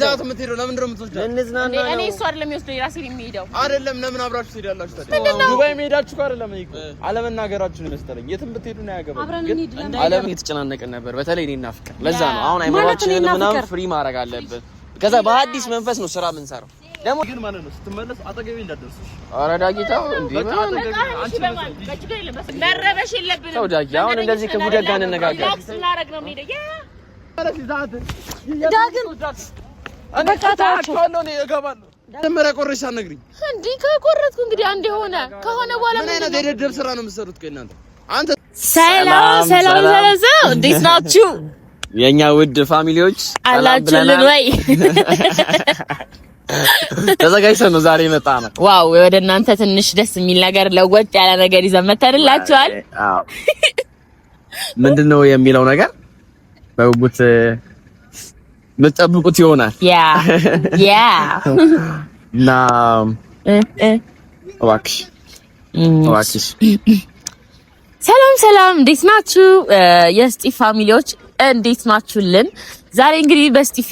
ዛት የምትሄደው ለምን ነው የምትወስደው? እኔ እሱ አይደለም የሚወስደው ራሴ የሚሄደው አይደለም። ለምን አብራችሁ ትሄዳላችሁ ታዲያ? ዱባይ መሄዳችሁ አይደለም እኮ አለመናገራችሁ ነው መሰለኝ። የትም ብትሄዱ ነው ያገባል። ግን አለም እየተጨናነቀን ነበር፣ በተለይ እኔና ፍቅር። ለዛ ነው አሁን አይመራችንን ምናምን ፍሪ ማድረግ አለብን። ከዛ በአዲስ መንፈስ ነው ስራ የምንሰራው። ደግሞ ግን ማለት ነው ስትመለስ አጠገቤ እንዳትደርሱሽ። ኧረ ዳጊታው እንዴ መረበሽ የለብንም። ተው ዳጊ፣ አሁን እንደዚህ ከጉዳይ ጋር እንነጋገር። ስናረግ ነው የሚሄደው። ዳግም በቃ ታውቃለህ ነው እገባለሁ። መጀመሪያ ቆርሻ ነግሪኝ እንዴ። ከቆረጥኩ እንግዲህ አንዴ ከሆነ በኋላ ምን አይነት የደደብ ስራ ነው የምትሰሩት ከእናንተ? አንተ ሰላም እንዴት ናችሁ የኛ ውድ ፋሚሊዎች? አላችሁልን ወይ? ተዘጋጅተን ነው ዛሬ የመጣ ነው። ዋው ወደ እናንተ ትንሽ ደስ የሚል ነገር ለወጥ ያለ ነገር ይዘን መተንላችኋል። አዎ ምንድነው የሚለው ነገር በውጉት መጠብቁት ይሆናል። ያ እና እባክሽ ሰላም እንዴት ናችሁ የስጢፍ ፋሚሊዎች? እንዴት ናችሁልን? ዛሬ እንግዲህ በስጢፍ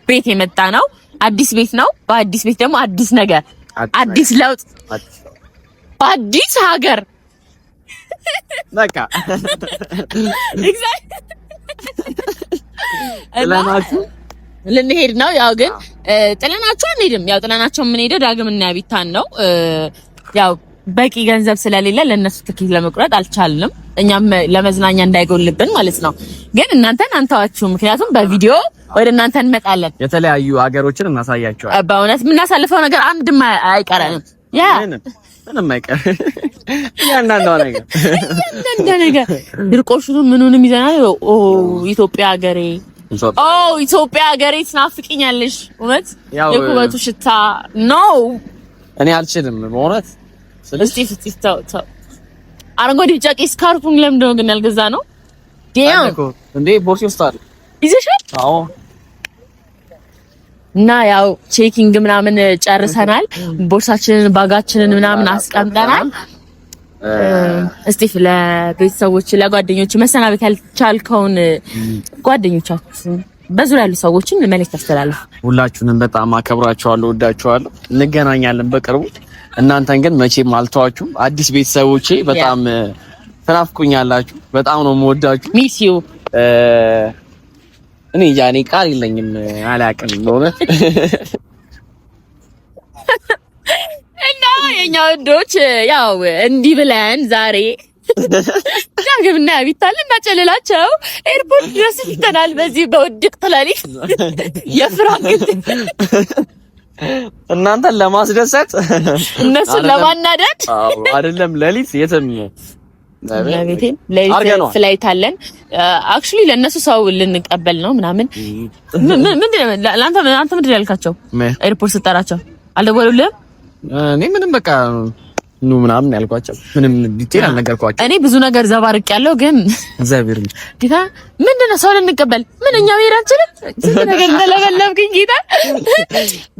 ቤት የመጣ ነው። አዲስ ቤት ነው። በአዲስ ቤት ደግሞ አዲስ ነገር፣ አዲስ ለውጥ፣ በአዲስ ሀገር በቃ ልንሄድ ነው። ያው ግን ጥለናቸው አንሄድም። ያው ጥለናቸው የምንሄደው ዳግምና ቢታን ነው። ያው በቂ ገንዘብ ስለሌለ ለነሱ ትኬት ለመቁረጥ አልቻልንም። እኛም ለመዝናኛ እንዳይጎልብን ማለት ነው። ግን እናንተን አንተዋችሁ፣ ምክንያቱም በቪዲዮ ወደ እናንተ እንመጣለን። የተለያዩ ሀገሮችን እናሳያቸዋለን። በእውነት የምናሳልፈው ነገር አንድም አይቀረንም። ያ ምንም አይቀር ያንዳንዷ ነገር ድርቆሹን ምኑንም ይዘናል። ኢትዮጵያ ሀገሬ ኢትዮጵያ ሀገሬ ትናፍቂኛለሽ። እውነት የኩበቱ ሽታ ነው። እኔ አልችልም በእውነት። እስቲ ተው አረንጓዴ ቢጫ ቀይ ስካርፑን ለምንድን ነው ግን ያልገዛ ነው? ዲያም እንዴ ቦርሴ ውስጥ አለ። ይዘሻል? አዎ። እና ያው ቼኪንግ ምናምን ጨርሰናል። ቦርሳችንን ባጋችንን ምናምን አስቀምጠናል። እስቲ ለቤተሰቦች ለጓደኞች መሰናበት ያልቻልከውን ጓደኞቻችን በዙሪያ ያሉ ሰዎችን መልእክት አስተላልፍ። ሁላችሁንም በጣም አከብራችኋለሁ፣ ወዳችኋለሁ። እንገናኛለን በቅርቡ። እናንተን ግን መቼም አልተዋችሁም። አዲስ ቤተሰቦቼ በጣም ተናፍቁኛላችሁ። በጣም ነው የምወዳችሁ። ሚስ ዩ እኔ ያኔ ቃል የለኝም አላውቅም በእውነት። እና የኛ ወንዶች ያው እንዲህ ብለን ዛሬ ዳግምና ቢታል እናጨልላቸው ኤርፖርት ድረስ ይተናል። በዚህ በውድቅት ሌሊት የፍራንክ እናንተን ለማስደሰት እነሱን ለማናደድ አይደለም። ሌሊት የትም ለቤቴን ሌሊት ፍላይት አለን። አክቹሊ ለነሱ ሰው ልንቀበል ነው ምናምን። ምንድነው አንተ ምንድነው ያልካቸው? ኤርፖርት ስጠራቸው አልደወሉልህም? እኔ ምንም በቃ ኑ ምናምን ያልኳቸው ምንም ዲቴል አልነገርኳቸው። እኔ ብዙ ነገር ዘባርቅ ያለው ግን እግዚአብሔር ጌታ ምንድነው ሰው ልንቀበል ምንኛ መሄድ አንችልም። ስንት ነገር እንደለበለብኝ ጌታ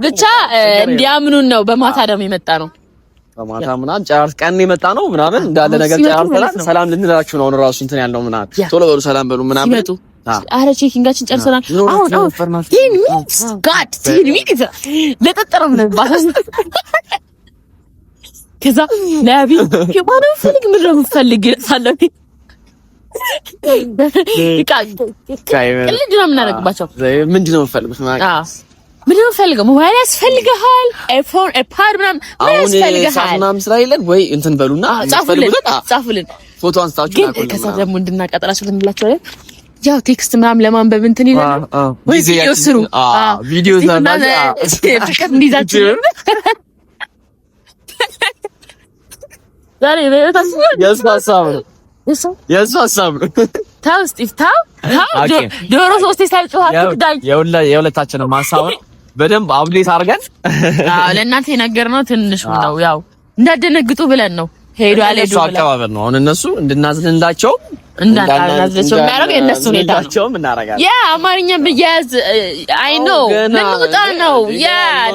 ብቻ እንዲያምኑን ነው። በማታ ደግሞ የመጣ ነው። በማታ ምናምን ጨርስ ቀን የመጣ ነው ምናምን እንዳለ ነገር ጨርሰናል። ሰላም ልንላችሁ ነው ራሱ እንትን ያለው ምናምን ቶሎ በሉ ሰላም በሉ ምናምን ሲመጡ አረ ቼኪንጋችን ጨርሰናል። አሁን ይሄን ጋድ ለጠጠረም ነው ባሰስ ከዛ ነቢ የማንም ፈልግ ምን ነው ፈልግ ሳለኝ ቅልድ ነው የምናደርግባቸው። ምንድን ነው የምፈልጉት? ምንድን ነው የምፈልገው? ሞባይል ያስፈልግሃል፣ አይፎን አይፓድ ምናምን ያስፈልግሃል ምናምን ስራ የለን ወይ እንትን በሉና ጻፉልን ፎቶ አንስታችሁ ግን ከዛ ደግሞ እንድናቀጥላችሁ እንላችኋለን። ያው ቴክስት ምናምን ለማንበብ እንትን ይላል ወይ ቪዲዮ ስሩ ቪዲዮ ዛና ፍቅር እንዲዛችሁ ዛሬ በየታችሁ ያስፋሳው ታው ስቲፍ ታው ዶሮ ሶስት ሳይጮሃል ትዳይ የሁለታችንም ሀሳብ ነው። በደንብ አብዴት አድርገን ለእናንተ የነገርነው ትንሽ ነው። ያው እንዳደነግጡ ብለን ነው። ሄዱ አለዱ ብለን አቀባበል ነው። አሁን እነሱ እንድናዝንላቸው የሚያደርገው የእነሱ ሁኔታ ነው። ያ አማርኛ ብያዝ አይ ኖ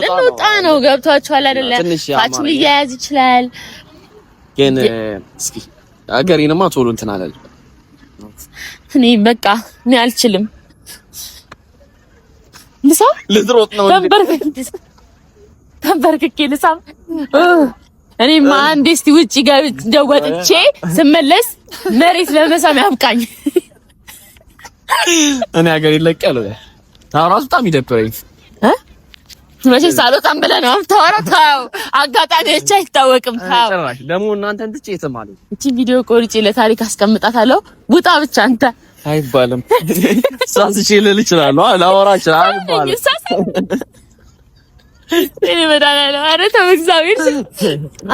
ልንውጣ ነው ገብቷችኋል አይደለ? ፋችሁ ሊያያዝ ይችላል ግን እስኪ አገሬንማ ቶሎ እንትን አላለ። እኔ በቃ እኔ አልችልም። ልሳም ልትሮጥ ነው ተንበርክኬ ልሳም። እኔማ አንዴ እስቲ ውጪ ገብቼ ወጥቼ ስመለስ መሬት ለመሳም ያብቃኝ። እኔ ሀገር ይለቀል ታራስ በጣም ይደብረኝ መቼ ሳልወጣም ብለህ ነው የምታወራው? አጋጣሚዎች አይታወቅም። ጭራሽ ደግሞ እናንተን ትቼ የተማሉ እቺ ቪዲዮ ቆርጬ ለታሪክ አስቀምጣታለሁ። ውጣ ብቻ አንተ አይባልም። ሳስቼ ልል እችላለሁ፣ ላወራ እችላለሁ አይባልም። እኔ መድኃኒዓለም ኧረ ተው እግዚአብሔር።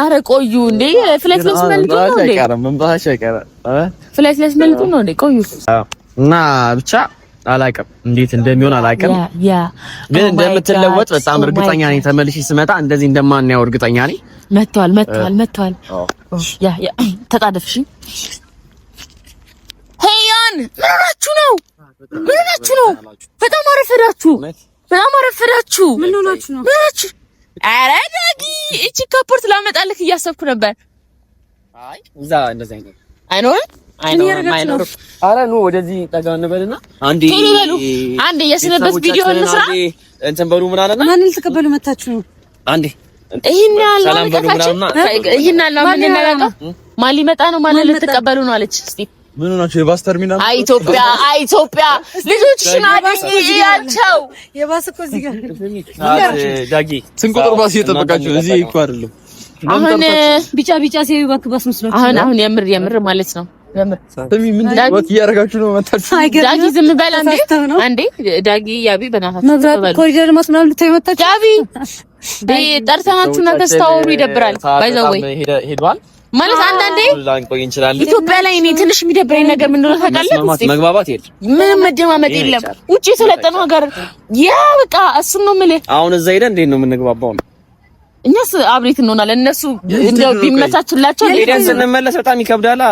ኧረ ቆዩ እንዴ ፍላይት ልትመልጡ ነው እንዴ? መምጣታቸው አይቀርም። ፍላይት ልትመልጡ ነው እንዴ? ቆዩ እና ብቻ አላውቅም እንዴት እንደሚሆን አላውቅም፣ ግን እንደምትለወጥ በጣም እርግጠኛ ነኝ። ተመልሼ ስመጣ እንደዚህ እንደማንያው እርግጠኛ ነኝ። መጥቷል። ያ ተጣደፍሽ። ሄያን ምን ሆናችሁ ነው? በጣም አረፈዳችሁ። ምን ሆናችሁ ነው? ኧረ ዳጊ እቺ ካፖርት ላመጣልህ እያሰብኩ ነበር። አይ እዛ እንደዚህ አይኖርም። ኧረ ኑ ወደዚህ ጠጋ እንበልና አንዴ የስንበት ቪዲዮ እንስራ። እንትን በሉ ምን አለና ማን ልትቀበሉ መታችሁ ነው? አንዴ ይሄን ያለው ማን ሊመጣ ነው? ማን ልትቀበሉ ነው አለች። እስቲ ምን ሆናችሁ? የባስ ተርሚናል ኢትዮጵያ ልጆችሽን አድርጊያቸው። የባስ እኮ እዚህ ጋር ዳጊ ስንት ቁጥር ባስ እየጠበቃችሁ? እዚህ እኮ አይደለም። አሁን ቢጫ ሲያዩ ባስ መስሏችሁ። አሁን የምር ማለት ነው። ምን ወክ እያደረጋችሁ ነው መታችሁ? ዳጊ ዝም በል አንዴ ዳጊ ያቢ በእናታችሁ መብራት ኮሪደር ማስመላል ልታይ መጣችሁ። ያቢ ጠርተናችሁ እናንተ ስታወሩ ይደብራል። ባይዘው ወይ ሄዷል ማለት አንዳንዴ ላንቆይ እንችላለን። ኢትዮጵያ ላይ እኔ ትንሽ የሚደብረኝ ነገር ምን እንደሆነ ታውቃለህ? መግባባት የለም፣ ምንም መደማመጥ የለም። ውጪ የሰለጠነው ሀገር ያ በቃ እሱን ነው የምልህ። አሁን እዛ ሄደን እንዴት ነው የምንግባባው? እኛስ አብሬት እንሆናለን። እነሱ እንደው ቢመቻችላቸው ሄደን ስንመለስ በጣም ይከብዳል።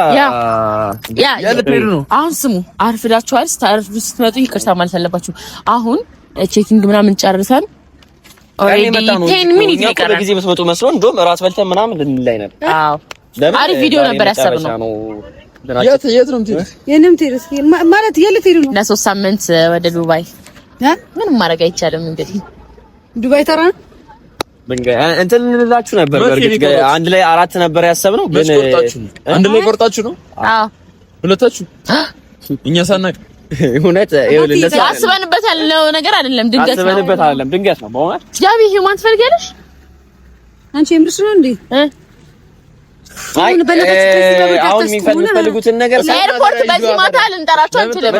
አሁን ስሙ፣ አርፍዳችኋል። ስታርፍዱ ስትመጡ ይቅርታ ማለት አለባችሁ። አሁን ቼኪንግ ምናምን ጨርሰን ኦሬዲ 10 ሚኒት ይቀራል። ጊዜ መስመጡ መስሎ እንደውም እራት በልተን ምናምን ልንላይ ነበር። አዎ አሪፍ ቪዲዮ ነበር ያሰብነው። የት ነው የምትሄዱት? ማለት የት ሄዱ ነው? ለ3 ሳምንት ወደ ዱባይ። ምንም ማድረግ አይቻልም እንግዲህ ዱባይ ተራ እንትን እንላችሁ ነበር። በርግጥ አንድ ላይ 4 ነበር ያሰብነው፣ ግን አንድ ላይ ቆርጣችሁ ነው? አዎ ሁለታችሁ እኛ ሳናቅ እውነት አስበንበት ያለው ነገር አይደለም። ድንገት ነው። አስበንበት አይደለም፣ ድንገት ነው። በእውነት ጃቢ ሂማን ትፈልጊያለሽ አንቺ? የምርሽ ነው እንዴ? አሁን የምትፈልጉትን ነገር ኤርፖርት በዚህ ማታ ልንጠራችሁ አንችልም።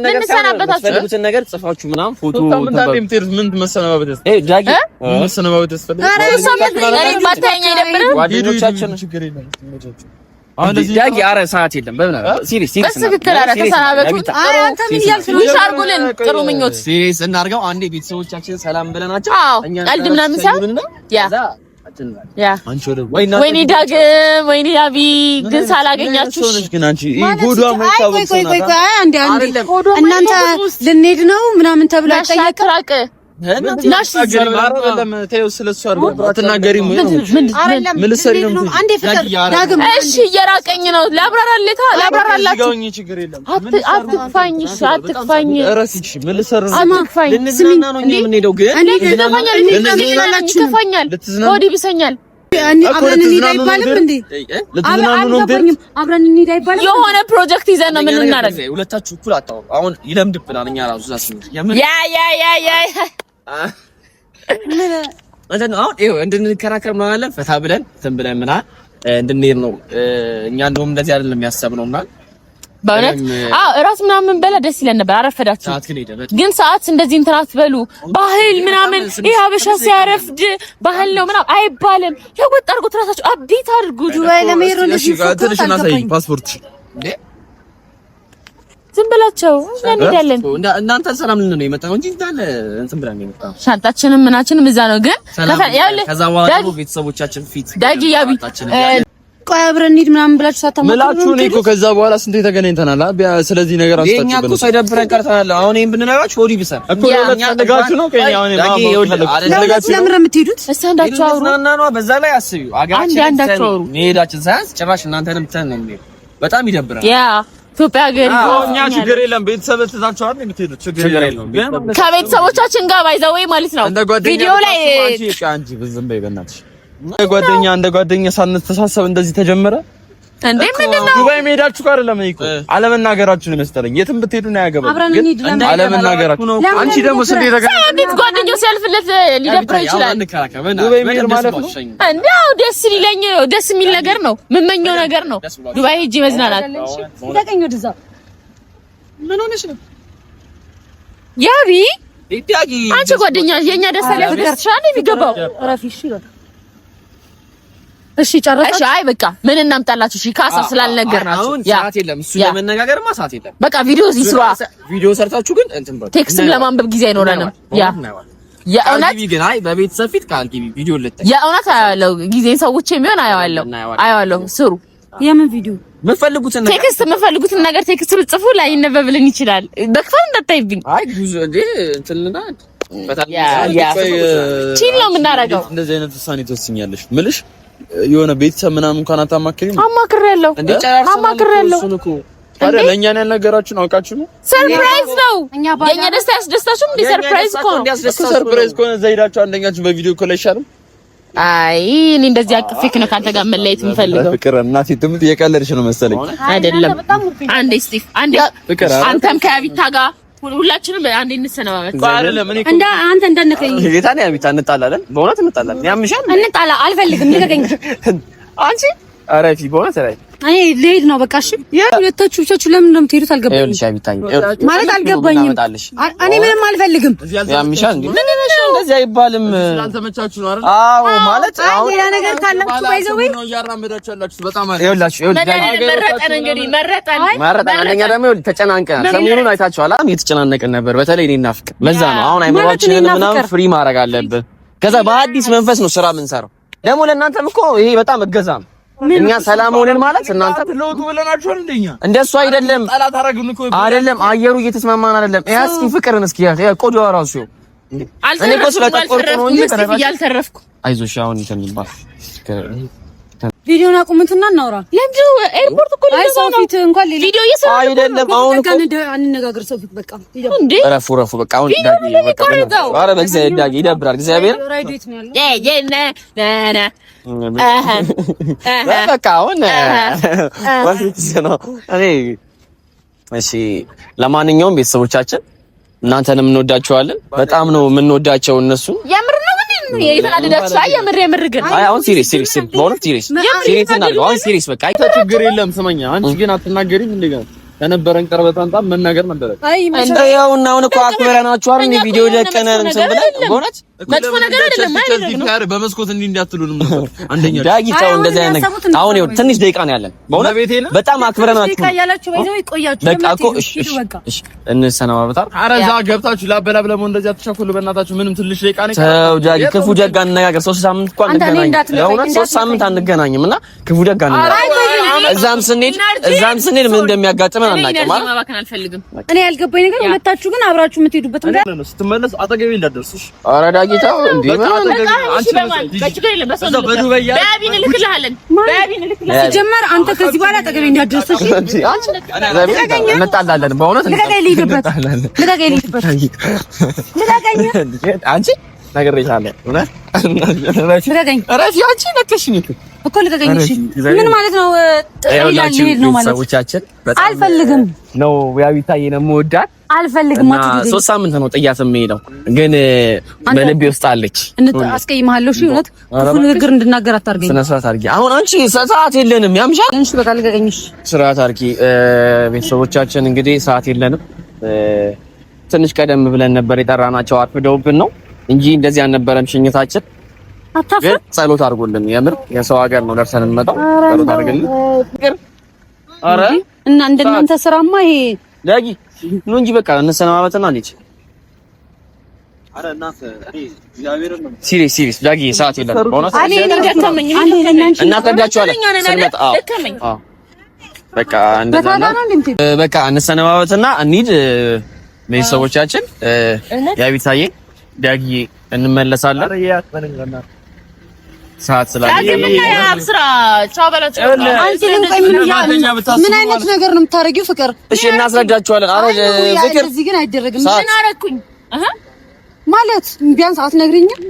የምትፈልጉትን ነገር ጽፋችሁ ምናምን ፎቶ ምን መሰነባበት ጓደኞቻችን ችግር የለም። አሁን ለዚህ ዳጊ ኧረ ሰዓት የለም። ሲሪየስ አርጉልን። ጥሩ ምኞት ሲሪየስ እናድርገው። አንዴ ቤተሰቦቻችን ሰላም ብለናቸው ቀልድ ምናምን ወይኔ ዳግም ወይኔ ያቢ ግን ሳላገኛችሁ ግን አንቺ ጎዷ ማይታወቅ እናንተ ልንሄድ ነው ምናምን ተብላ ጠይቀራቀ እሺ እየራቀኝ ነው። ላብራራላችሁ። አትክፋኝ። ወዲ ብሰኛል የሆነ ፕሮጀክት ይዘን ነው የምንናደርገው። ሁለታችሁ እኩል አታውሩ። አሁን ይለምድብናል። እኛ ራሱ እንድንከራከር ነው ያለ ፈታ ብለን እንትን ብለን ምናምን እንድንሄድ ነው። እኛ እንደውም እንደዚህ አይደለም ያሰብነውና በእውነት እራት ምናምን በላ ደስ ይለን ነበር። አረፈዳችሁ ግን ሰዓት እንደዚህ እንትን አትበሉ። ባህል ምናምን ይሄ ሀበሻ ሲያረፍድ ባህል ነው ምናምን አይባልም። የወጣ አድርጉት፣ ራሳችሁ አፕዴት አድርጉት። ዱባይ ለመሄድ ነው እንደዚህ ትንሽ እናሳይ ፓስፖርት ዝም ብላቸው እንሄዳለን። እናንተ ሰላም ልን ነው የመጣው እንጂ እንዳለ እንትን ብለን ነው የመጣው። ሻንጣችንም ምናችንም እዛ ነው። ግን ከዛ በኋላ ቤተሰቦቻችን ፊት ዳጊ ያቢ ቆይ አብረን እንሂድ ምናምን ብላችሁ ሳታማክሩ ነው እኮ። ከዛ በኋላ ስንቴ ተገናኝተናል። ስለዚህ ነገር አስተካክሉ። የኛ እኮ ሳይደብረን ቀርተናል። አሁን ይሄን ብንነግራችሁ ሆዲ ቢሰር እኮ ለተነጋችሁ ነው። ከኛ አሁን ለምን የምትሄዱት? እስታንዳችሁ አውሩ። በዛ ላይ አስቢው። አገራችን መሄዳችን ሳያንስ ጭራሽ እናንተንም ተን ነው የሚሄድ። በጣም ይደብራል። ኢትዮጵያ ሀገር እኛ ችግር የለም። ቤተሰብ ትታችኋል የምትሄዱት ችግር የለም። ከቤተሰቦቻችን ጋር ባይዘው ማለት ነው ቪዲዮ ላይ አንቺ ዝም በይ በእናትሽ። እንደ ጓደኛ ሳንተሳሰብ እንደዚህ ተጀመረ እንዴ? ምንድነው ዱባይ መሄዳችሁ ጋር አይደለም እኮ አለመናገራችሁ ነው መሰለኝ። የትም ብትሄዱ ነው ያገባል፣ ግን አለመናገራችሁ ነው። አንቺ ደግሞ ስንት እንዴት ጓደኛው ሲያልፍለት ሊደብረው ይችላል? ዱባይ መሄድ ማለት ነው እንዴው ደስ ይለኝ፣ ደስ የሚል ነገር ነው፣ የምመኘው ነገር ነው። ዱባይ ሂጂ መዝናናት። ተቀኝ ወደዛ ምን ሆነሽ ነው ያቢ? አንቺ ጓደኛ የኛ ደስታ ላይ ፍቅርሻን የሚገባው ረፊሽ ይላል። እሺ ጨረሰ። እሺ አይ በቃ ምን እናምጣላችሁ? እሺ ካሳ ስላልነገርናችሁ አሁን ሰዓት የለም። እሱ ለመነጋገርማ ሰዓት የለም። በቃ ቪዲዮ ይስራ። ቪዲዮ ሰርታችሁ ግን እንትን በቃ ቴክስትም ለማንበብ ጊዜ አይኖረንም። የእውነት ግን አይ በቤተሰብ ፊት ካልኪ ቪዲዮ ልታይ የእውነት አያለው ጊዜን ሰዎች የሚሆን አያዋለሁ። ስሩ። የምን ቪዲዮ የምትፈልጉትን ነገር ቴክስት የምትፈልጉትን ነገር ቴክስት ልጽፉ ላይ ይነበብልን ይችላል። በክፋት እንዳታይብኝ። አይ ጉዞ እንዴ እንትልና ቺል ነው የምናደርገው። እንደዚህ አይነት ውሳኔ ትወስኛለሽ ምልሽ የሆነ ቤተሰብ ምናምን እንኳን አታማክሪም? አማክሬያለሁ። ታዲያ ለእኛ ነው ያልነገራችሁን? አውቃችሁ ነው? ሰርፕራይዝ ነው። የኛ ደስታ ያስደስታችሁ እንዴ? ሰርፕራይዝ እኮ ነው። ሰርፕራይዝ ከሆነ እዛ ሄዳችሁ አንደኛችሁ በቪዲዮ ኮል አይሻልም? አይ እኔ እንደዚህ አቅፌክ ነው ካንተ ጋር መለየት የምፈልገው። ፍቅር እናቴ ትምት እየቀለድሽ ነው መሰለኝ። አይደለም አንዴ ስቲፍ አንዴ አንተም ከያቢታ ጋር ሁላችንም አንዴ እንሰነባበት። እንደ አንተ እንደነከኝ ጌታ ነው ያቢታ እንጣላለን። በእውነት እንጣላለን። ያምሻል። እንጣላ አልፈልግም። ልቀቀኝ አንቺ አረፊ በእውነት ላይ እኔ ልሄድ ነው በቃ። እሺ ሁለታችሁ ብቻችሁ ለምን እንደምትሄዱት አልገባኝም። ይኸውልሽ ያቢታኝ ማለት አልገባኝም። እኔ ምንም አልፈልግም። ያምሻል እንዴ? ምን ነሽ? እንደዚህ አይባልም። ስላልተመቻችሁ ነው አይደል? አዎ ማለት አሁን ያ ነገር ካላችሁ ባይዘው ነው እያራመዳችሁ ያላችሁ። በጣም ማለት ይኸውላችሁ መረጠን እንግዲህ መረጠን። አንደኛ ደግሞ ይኸውልሽ ተጨናንቀናል። ሰሞኑን አይታችኋል። እየተጨናነቅን ነበር። በተለይ እኔና ፍቅር። ለዛ ነው አሁን አይምሮአችንን ምናምን ፍሪ ማድረግ አለብን። ከዛ በአዲስ መንፈስ ነው ስራ የምንሰራው። ደግሞ ለእናንተም እኮ ይሄ በጣም እገዛ ነው። እኛ ሰላም ሆነን ማለት እናንተ ለውጡ ብለናችሁ እንደኛ እንደሱ አይደለም። ጠላት አረግን እኮ አይደለም። አየሩ እየተስማማን አይደለም። እስኪ ፍቅርን እስኪ ቆዳዋ ራሱ እኔ እኮ ስለተቆርጦ ነው እንጂ ያልተረፍኩ። አይዞሽ አሁን እንትን ይባል ቪዲዮን አቁሙትና እናውራ። ለምንድን ነው ኤርፖርት እኮ አይ ሰው ፊት እንኳን ቪዲዮ እየሰራ አይደለም። አሁን እኮ አንነጋገር ሰው ፊት በቃ እንዴ ረፉ በቃ አሁን ዳጊ በቃ ኧረ በእግዚአብሔር ዳጊ ይደብራል። እግዚአብሔር በቃ አሁን እኔ እሺ። ለማንኛውም ቤተሰቦቻችን እናንተንም እንወዳችኋለን። በጣም ነው የምንወዳቸው እነሱ የምር ነው ምን የተናደዳችሁ? አይ የምር ግን አይ አሁን ሲሪየስ በእውነት ሲሪየስ እናድርገው። አሁን ሲሪየስ በቃ አይተ ችግር የለም። ስመኛ አንቺ ግን አትናገሪም እንዴ? ጋር ከነበረን ቅርበት አንጻር መናገር ነበር። አይ እንደው እናውን እኮ አክብረናችሁ አይደል? ቪዲዮ ደቀነን እንትን ብለን በእውነት መጥፎ ነገር አይደለም ማለት ነው። በመስኮት እንዲህ እንዳትሉንም ነበር። አንደኛ ዳጊታው እንደዚህ አይነት አሁን ይኸው ትንሽ ደቂቃ ነው ያለን። በእውነት በጣም አክብረናችሁ ይቃያላችሁ ወይዘው ይቆያችሁ። በቃ እኮ እሺ እንሰናባበታል። ኧረ እዛ ገብታችሁ ላበላብ ለሞ እንደዚህ አትቸኩሉ በእናታችሁ። ምንም ትንሽ ደቂቃ ነው። ተው ዳጊ ክፉ ደጋ እንነጋገር። 3 ሳምንት እንኳን አንገናኝም። በእውነት 3 ሳምንት አንገናኝም እና ክፉ ደጋ እንነጋገር። እዛም ስንሄድ ምን እንደሚያጋጥመን አናውቅም። እኔ ያልገባኝ ነገር ሁለታችሁ ግን አብራችሁ የምትሄዱበት ነገር ነው። ስትመለስ አጠገቤ እንዳትደርስሽ። ኧረ ዳጊታው እንዴ ሲጀመር አንተ ከዚህ በኋላ አጠገቤ እንዳትደርስሽ። እንጣላለን በእውነት አንቺ ነግሬሻለሁ። እኮ ልቀቀኝ። እሺ ምን ማለት ነው? ነው ማለት ሰዎቻችን አልፈልግም ነው ያቢታዬ ነው የምወዳት አልፈልግም። ማለት 3 ሳምንት ነው ጥያት የምሄደው፣ ግን በልቤ ውስጥ አለች። አስቀይምሃለሁ። እሺ እውነት ክፉ ንግግር እንድናገር አታርገኝ። ስነ ስርዓት አድርጊ። አሁን አንቺ ሰዓት የለንም። ያምሻል። እሺ በቃ ልቀቀኝ። እሺ ስርዓት አድርጊ። ቤተሰቦቻችን እንግዲህ ሰዓት የለንም። ትንሽ ቀደም ብለን ነበር የጠራናቸው፣ አርፍደውብን ነው እንጂ እንደዚህ አልነበረም ሽኝታችን። ግን ጸሎት አድርጎልን፣ የምር የሰው ሀገር ነው ደርሰን እንመጣው። ጸሎት አድርገልን። ኧረ እና እንደናንተ ስራማ ይሄ ዳጊ ነው እንጂ በቃ እንሰነባበትና እንዴ። ኧረ እናት ሲሪየስ ዳጊ ሰዓት የለም በእውነት እናቀዳችኋለን ስንመጣ። በቃ እንሰነባበትና እንሂድ። ቤተሰቦቻችን ያቢታዬ ዳጊ እንመለሳለን። ሰዓት ስላለ ምን አይነት ነገር ነው የምታረጊው? ፍቅር እሺ እናስረዳችኋለን። አረ ፍቅር እዚህ ግን አይደረግም። ምን አረኩኝ ማለት ቢያንስ አትነግሪኝም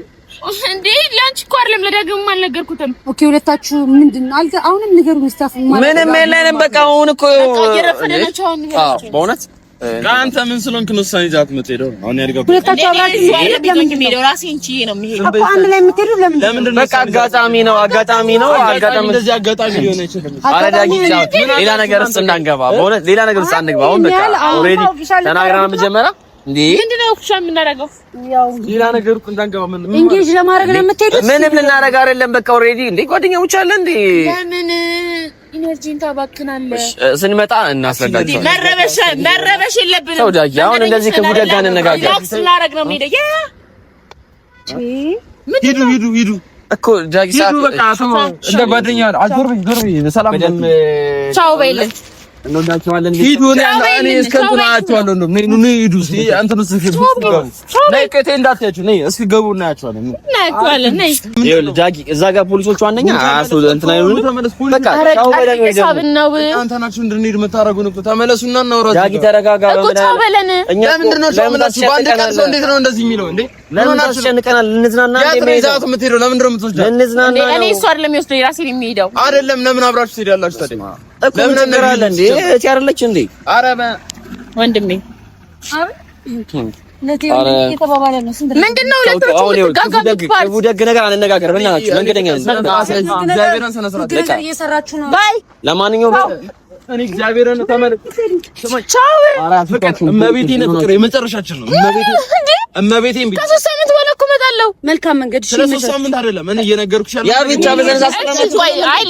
እንዴ? ላንቺ እኮ አይደለም ለዳግም አልነገርኩትም። ኦኬ ሁለታችሁ ምንድነው? አሁንም ንገሩኝ ስታፍ ማለት ምንም የለንም። በቃ አሁን እኮ በእውነት አንተ ምን ስለሆንክ ነው እሷን ይዛት የምትሄደው? አሁን ያድርገው ሁለታችሁ አብራችሁ የምትሄደው ራሴን ችዬ ነው የምሄደው እኮ አንድ ላይ የምትሄዱ ለምን? በቃ አጋጣሚ ነው እንደዚህ አጋጣሚ ሊሆን አይችልም። አረ ዳጊ ሌላ ነገር ውስጥ እንዳንገባ፣ በእውነት ሌላ ነገር ውስጥ አንገባ። አሁን በቃ ኦልሬዲ ተናግረናል መጀመሪያ እንዴ ምንድነው ኦፊሻል የምናደርገው? ያው ሌላ ነገር እኮ እንዳንገባ ምን ኢንጌጅ ለማድረግ ነው የምትሄዱት? ምንም ልናደርግ አይደለም። በቃ ኦልሬዲ እንዴ ጓደኛሞች አለ እንዴ ለምን ኢነርጂን ታባክናለህ? ስንመጣ እናስረዳቸዋለን። መረበሽ የለብንም። ሰው ዳጊ አሁን እንደዚህ ክፉ ደጋ እንነጋገር ስላደረግ ነው የምሄደው። ሂዱ እኮ ዳጊ ሰዓት በቃ እንደ ጓደኛ አዞርኝ ሰላም ቻው በይልን እንወዳቸዋለን። ሂዱ እኔ እስከንቱናቸዋለሁ ነው ኑ ሂዱ እስቲ አንተን ነይ ከቴ እንዳትያችሁ ነይ እስኪ ገቡ እናያቸዋለን። ነይ ይኸውልህ ዳጊ እዛ ጋር ፖሊሶቹ አንደኛ እንትና ይሁን በቃ ቻው በለን ነው አንተ ናችሁ እንድንሄድ የምታረጉን እኮ ተመለሱና እናውራ። ዳጊ ተረጋጋ በለን እኛ ለምንድን ነው ተመለሱ? በአንድ ቀን ሰው እንዴት ነው እንደዚህ የሚለው እንዴ? ለምን አስጨንቀናል? እንዝናና እንዴ ዛት የምትሄደው ለምንድን ነው የምትወስደው? እንዝናና እኔ እሱ አይደለም የሚወስደው የራሴን የሚሄደው አይደለም። ለምን አብራችሁ ትሄዳላችሁ ታዲያ? ለምን እንገራለን እንዴ? እቺ አይደለች እንዴ? ኧረ ወንድሜ ምንድነው ለተወው ደግ ነገር አንነጋገር። በእናትህ መንገደኛ እግዚአብሔርን ሰነ ስርዓት እየሰራችሁ ነው። ባይ ለማንኛውም እኔ እግዚአብሔርን ቻው። እመቤቴን ፍቅር የመጨረሻችን ነው። እመቤቴን ቢት ከሶስት ሳምንት በኋላ እኮ እመጣለሁ። መልካም መንገድ። እሺ ስለሶስት ሳምንት አይደለም እኔ እየነገርኩሽ ያለው ያ ብቻ በዘነሳ አይ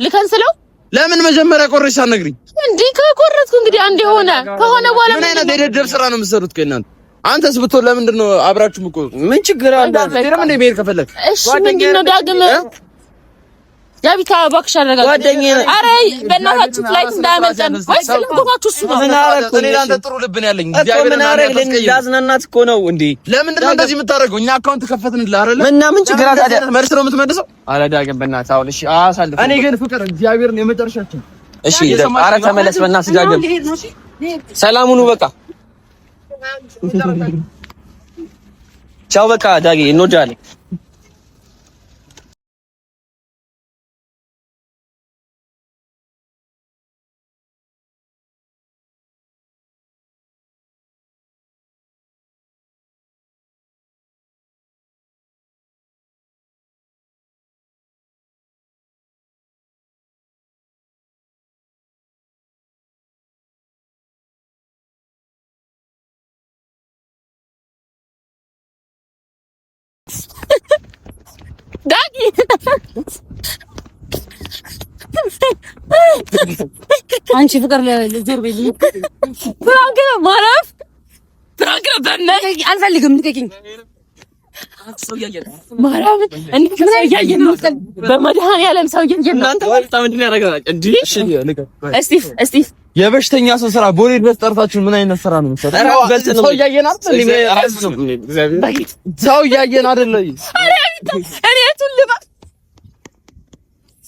ልከንስለው ለምን መጀመሪያ ቆርሽ ሳትነግሪኝ? እንዴ ከቆረጥኩ እንግዲህ አንዴ ሆነ ከሆነ በኋላ ምን አይነት የደደብ ስራ ነው የምትሰሩት ከእናንተ? አንተስ ብትሆን ለምንድን ነው አብራችሁ ምቆ? ምን ችግር አለ? ለምን እንደ ብሄር ከፈለክ እሺ ምንድን ነው ዳግም ያቢታ እባክሽ አረጋግጥ። ጓደኛዬ አረ በእናታችሁ ፍላይት እንዳያመልጠን ወይስ ለምንድናችሁ? እሱ ነው ምን አረክ? እኔ ላንተ ጥሩ ልብ ነው ያለኝ። እግዚአብሔር ምን አረክ? ላዝናናት እኮ ነው እንዴ? ለምንድን ነው እንደዚህ የምታደርገው? እኛ አካውንት ከፈትንልህ አይደል? እና ምን ችግር አለ ታዲያ? መልስ ነው የምትመልሰው? አረ ዳግም በእናትህ አሁን እሺ አሳልፍ። እኔ ግን ፍቅር እግዚአብሔርን የመጨረሻችን እሺ አረ ተመለስ በእናትህ ዳግም። ሰላሙኑ በቃ ቻው በቃ ዳጊ እንወዳለን። ዳጊ አንቺ ፍቅር ለዞር በይ። ፍራንክ ነው ማረፍ ፍራንክ ነው በእናትህ አልፈልግም። ልቀቂኝ። ማርያም እንዴት ነው ያየን ነው? በመድኃኒዓለም ሰው ያየን ነው። እናንተ በጣም እንዴ ያረጋጋጭ እንዴ? እሺ እስቲፍ የበሽተኛ ሰው ስራ ቦሌ ድረስ ጠርታችሁ ምን አይነት ስራ ነው የምትሰሩት? ሰው እያየን አይደል? ሰው እያየን አይደል? እኔ ቱልባ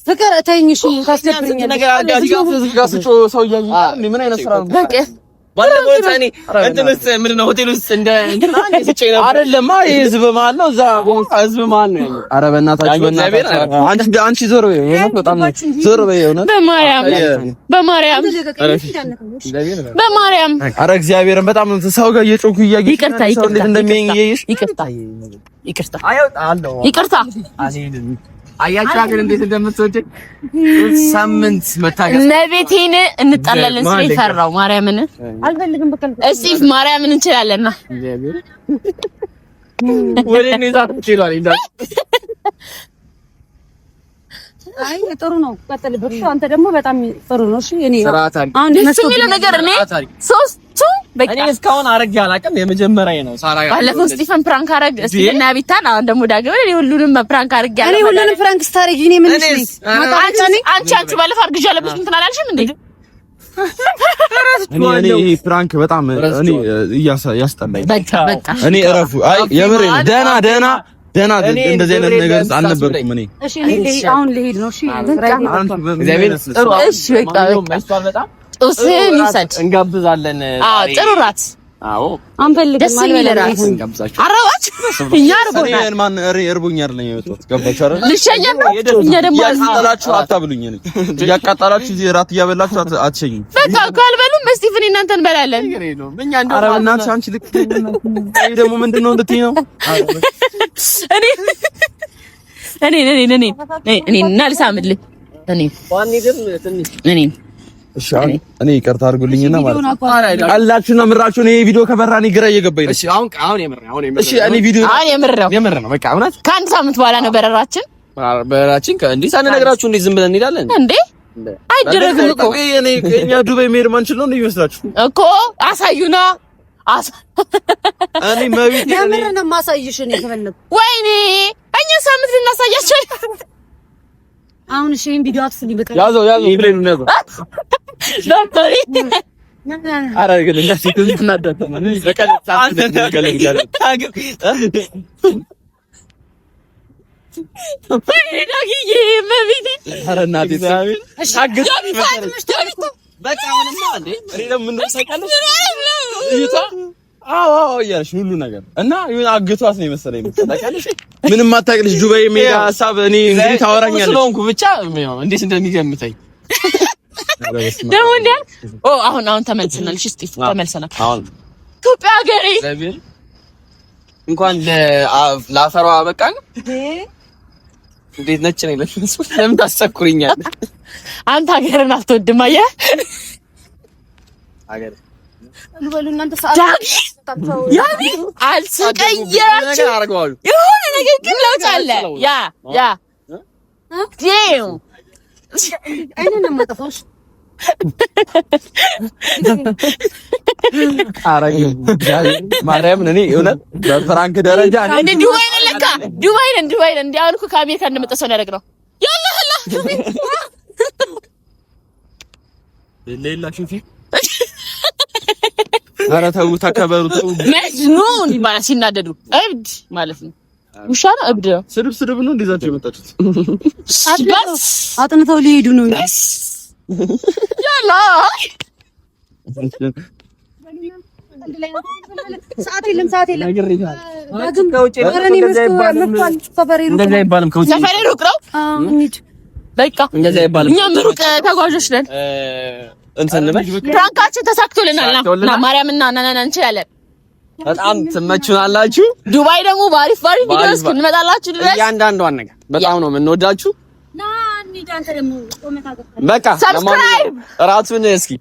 ፍቅር ተይኝ። እሺ ታስደብሪኛለሽ ነገር አጋጂ ጋስጮ ሰው እያየን ምን አይነት ስራ ነው? ባለፈው ታኒ እንትን ውስጥ ምንድን ነው ሆቴል ውስጥ እንደ እንትን አይደለም። የህዝብ መሀል ነው፣ እዛ ህዝብ መሀል ነው ያለው። ኧረ በእናታችሁ አንቺ ዞር በይ፣ እውነት በጣም ዞር በይ፣ እውነት በማርያም ኧረ እግዚአብሔርን በጣም ሰው ጋር እየጮኩ እያየሽ ሰው እንዴት እንደሚያየኝ እያየሽ ይቅርታ አያችሁ ሀገር እንዴት እንደምትወደኝ ሳምንት መታገስ ነቤቴን እንጣላለን ሲል ፈራው። ማርያምን አልፈልግም። በቃ እስቲፍ ማርያምን እንችላለና ወዴት ነው ይችላል እንዴ? አይ ጥሩ ነው፣ ቀጥልበት። አንተ ደግሞ በጣም ጥሩ ነው። እሺ እኔ አሁን ደስ የሚለው ነገር እኔ ሶስቱ በቃ እኔ እስካሁን አረግ ያላቀም የመጀመሪያ ነው። ሳራ ባለፈው ስቲፈን ፕራንክ አረግ እስቲና ቢታን አሁን ደግሞ ዳግም እኔ ሁሉንም ፕራንክ አረግ ያለ እኔ ሁሉንም ፕራንክ ስታረጊ እኔ ምን ነኝ? አንቺ ባለፈው አርግዣ ለብስ እንትን አላልሽም እንዴ? እኔ ፕራንክ በጣም እኔ ያስጠላኝ። በቃ እኔ እረፉ። አይ የምሬ ደህና ደህና እንደዚህ አይነት ነገር አልነበርኩም እኔ። እሺ እኔ አሁን ልሄድ ነው። እሺ ጡስን ይሰድ እንጋብዛለን። ጥሩ ራት አንፈልግም ደስ የሚል ራት አራዋች እኛ አርቦናል። ማን እርቦኛል አይደለም የመጣሁት ገባችሁ አይደል? ልሸኘን ነው እኛ ደግሞ ያቃጣላችሁ አታብሉኝ ነኝ ያቃጣላችሁ እዚህ ራት እያበላችሁ አትሸኙኝ። በቃ ካልበሉም በስቲፍን እናንተ እንበላለን። እኛ እንደው ኧረ እናንተ አንቺ ልክ ይሄ ደግሞ ምንድነው እንድትይ ነው? እኔ እና ልሳምልህ እኔ እሺ እኔ ይቅርታ አድርጉልኝና ማለት አላችሁና ምራችሁን ይሄ ቪዲዮ ከበራ እኔ ግራ እየገባኝ ነው። እሺ አሁን የምር እሺ እኔ ቪዲዮ የምር ነው በቃ እውነት ከአንድ ሳምንት በኋላ ነው በረራችን እንዴ ሳንነግራችሁ እንዴ ዝም ብለን እንሄዳለን እንዴ? አይደረግም እኮ እኛ ዱባይ መሄድ ማንችል ነው እንዴ ይመስላችሁ እኮ አሳዩና እኔ መቤት የምር ነው ማሳይሽ ነው የፈለኩ። ወይኔ እኛ ሳምንት ልናሳያቸው አሁን እሺ ቪዲዮ አትስልኝ በቃ ያዘው ይብለኝ ነው ዶክተር አረ ግን እንደዚህ ትናደድ ማለት በቃ አንተ ተገለግለ እያልሽ ሁሉ ነገር እና ይሁን አግቷት ነው የመሰለኝ። ምንም አታውቅልሽ ዱባይ ሜዳ ሀሳብ እኔ እንግዲህ ታወራኛለሽ ስለሆንኩ ብቻ እንዴት እንደሚገምተኝ ደግሞ አሁን ተመልሰናል። እሺ ስጢፍ ተመልሰናል። አሁን ኢትዮጵያ ሀገሬ እንኳን ለአፈሯ በቃን። እንዴት ነች ነው ለፍንስ ለምን ታሰኩሪኛለህ? አንተ ሀገርን አትወድም አየህ? ሀገር ልበሉ እናንተ ሰዓት ያቢ አልስቀየም አርገዋለሁ የሆነ ነገር ግን ለውጥ አለ። ያ ዴም አይነን ማጠፋሽ አረግ ማርያምን እኔ እውነት በፍራንክ ደረጃ እንዴ ዱባይ ነን እንዲያውም እኮ ከአሜሪካ እንደመጣ ሰው ያደረግ ነው ያላህ ሌላ ሹፊ ኧረ ተው ተከበሩ ተው መጅኑን ይባላል ሲናደዱ እብድ ማለት ነው ውሻ ነው እብድ ነው ስድብ ነው እንደዛችሁ የመጣችሁት አጥንተው ሊሄዱ ነው ያላ ሰዓት የለም ሰፈሬ ሩቅ ነው በቃ እኛም ሩቅ ተጓዦች ነን እንትን ልበል ፍራንካችን ተሳክቶልናል እና ማርያምና እናናና እንችላለን በጣም ትመቹናላችሁ ዱባይ ደግሞ ባሪፍ ቪዲዮስ እንመጣላችሁ ድረስ እያንዳንዷን ነገር በጣም ነው የምንወዳችሁ በቃ ሰብስክራይብ እራቱን እስኪ